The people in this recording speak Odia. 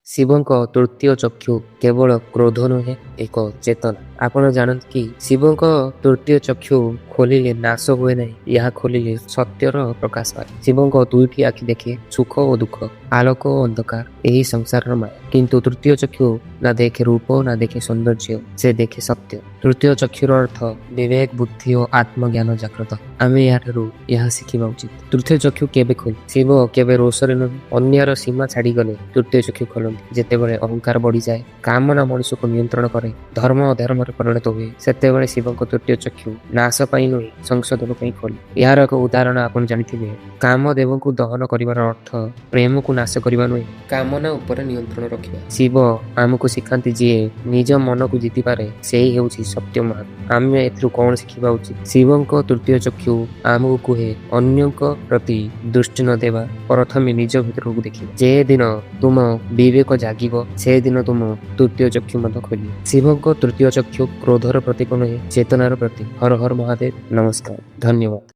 ଶିବଙ୍କ ତୃତୀୟ ଚକ୍ଷୁ କେବଳ କ୍ରୋଧ ନୁହେଁ, ଏକ ଚେତନା। ଆପଣ ଜାଣନ୍ତି କି ଶିବଙ୍କ ତୃତୀୟ ଚକ୍ଷୁ ଖୋଲିଲେ ନାଶ ହୁଏ ନାହିଁ, ଏହା ଖୋଲିଲେ ସତ୍ୟର ପ୍ରକାଶ ପାଏ। ଶିବଙ୍କ ଦୁଇଟି ଆଖି ଦେଖେ ସୁଖ ଓ ଦୁଃଖ, ଆଲୋକ ଓ ଅନ୍ଧକାର, ଏହି ସଂସାରର ମାୟା। କିନ୍ତୁ ତୃତୀୟ ଚକ୍ଷୁ ନା ଦେଖେ ରୂପ ନା ଦେଖେ ସୌନ୍ଦର୍ଯ୍ୟ, ସେ ଦେଖେ ସତ୍ୟ। ତୃତୀୟ ଚକ୍ଷୁର ଅର୍ଥ ବିବେକ, ବୁଦ୍ଧି ଓ ଆତ୍ମଜ୍ଞାନ ଜାଗ୍ରତ। ଆମେ ଏହାଠାରୁ ଏହା ଶିଖିବା ଉଚିତ। ତୃତୀୟ ଚକ୍ଷୁ କେବେ ଖୋଲେ? ଶିବ କେବେ ରୋଷରେ ନୁହେଁ, ଅନ୍ୟର ସୀମା ଛାଡ଼ିଗଲେ ତୃତୀୟ ଚକ୍ଷୁ ଖୋଲନ୍ତି। ଯେତେବେଳେ ଅହଙ୍କାର ବଢିଯାଏ, କାମନା ମଣିଷକୁ ନିୟନ୍ତ୍ରଣ କରେ, ଧର୍ମ ଅଧର୍ମରେ ପରିଣତ ହୁଏ, ସେତେବେଳେ ଶିବଙ୍କ ତୃତୀୟ ଚକ୍ଷୁ ନାଶ ପାଇଁ ନୁହେଁ, ସଂଶୋଧନ ପାଇଁ ଖୋଲେ। ଏହାର ଏକ ଉଦାହରଣ ଆପଣ ଜାଣିଥିବେ। କାମଦେବଙ୍କୁ ଦହନ କରିବାର ଅର୍ଥ ପ୍ରେମକୁ ନାଶ କରିବା ନୁହେଁ, କାମନା ଉପରେ ନିୟନ୍ତ୍ରଣ ରଖିବା। ଶିବ ଆମକୁ ଶିଖାନ୍ତି ଯିଏ ନିଜ ମନକୁ ଜିତିପାରେ ସେହି ହେଉଛି ସତ୍ୟ ମହାନ। ଆମେ ଏଥିରୁ କଣ ଶିଖିବା ଉଚିତ? ଶିବଙ୍କ ତୃତୀୟ ଚକ୍ଷୁ ଆମକୁ କୁହେ ଅନ୍ୟଙ୍କ ପ୍ରତି ଦୃଷ୍ଟି ନ ଦେବା, ପ୍ରଥମେ ନିଜ ଭିତରକୁ ଦେଖିବା। ଯେ ଦିନ ତୁମ ବିବେକ ଜାଗିବ, ସେଦିନ ତୁମ ତୃତୀୟ ଚକ୍ଷୁ ମଧ୍ୟ ଖୋଲିବ। ଶିବଙ୍କ ତୃତୀୟ ଚକ୍ଷୁ କ୍ରୋଧର ପ୍ରତୀକ ନୁହେଁ, ଚେତନାର ପ୍ରତୀକ। ହର ହର ମହାଦେବ। ନମସ୍କାର, ଧନ୍ୟବାଦ।